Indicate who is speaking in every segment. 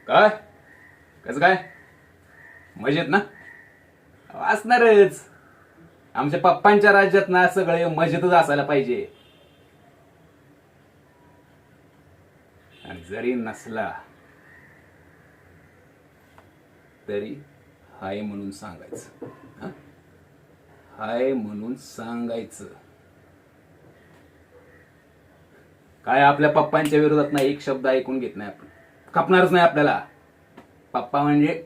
Speaker 1: काय कसं काय मजेत ना? असणारच. आमच्या पप्पांच्या राज्यात ना सगळे मजेतच असायला पाहिजे. आणि जरी नसला तरी हाय म्हणून सांगायचं. हं? हाय म्हणून सांगायचं. काय आपल्या पप्पांच्या विरोधात ना एक शब्द ऐकून घेत नाही आपण. खपणारच नाही आपल्याला. पप्पा म्हणजे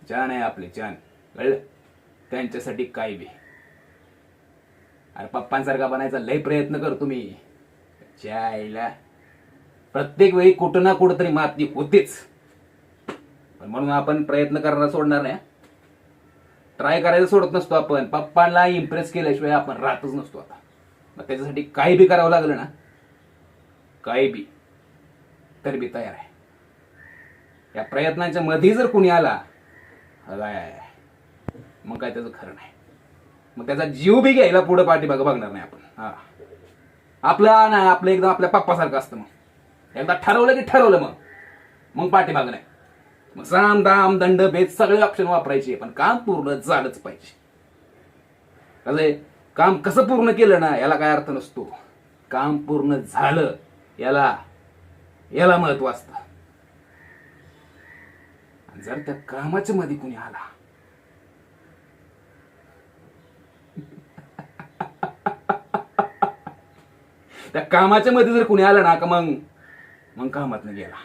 Speaker 1: जान आहे आपले, जान. कळलं? त्यांच्यासाठी काय बी. अरे पप्पांसारखा बनायचा लय प्रयत्न करतो मी. जायला प्रत्येक वेळी कुठं ना कुठं तरी माती होतेच. पण म्हणून आपण प्रयत्न करणार सोडणार नाही. ट्राय करायचं सोडत नसतो आपण. पप्पांना इम्प्रेस केल्याशिवाय आपण राहतच नसतो. आता मग त्याच्यासाठी काही बी करावं लागलं ना, काही बी, तर बी तयार आहे. या प्रयत्नांच्या मध्ये जर कुणी आला मग काय त्याचं खरं नाही. मग त्याचा जीव बी घ्यायला पुढे पाठीमागं बघणार नाही आपण. हा, आपलं नाही, आपलं एकदम आपल्या पप्पासारखं असतं. मग एकदा ठरवलं की ठरवलं, मग मग पाठीमागं नाही. मग साम दाम दंड भेद सगळे ऑप्शन वापरायचे, पण काम पूर्ण झालंच पाहिजे. कसं काम कसं पूर्ण केलं ना याला काय अर्थ नसतो. काम पूर्ण झालं याला याला महत्व असतं. आणि जर त्या कामाच्या मध्ये कुणी आला त्या कामाच्या मध्ये जर कुणी आलं ना का मग कामातनं गेला.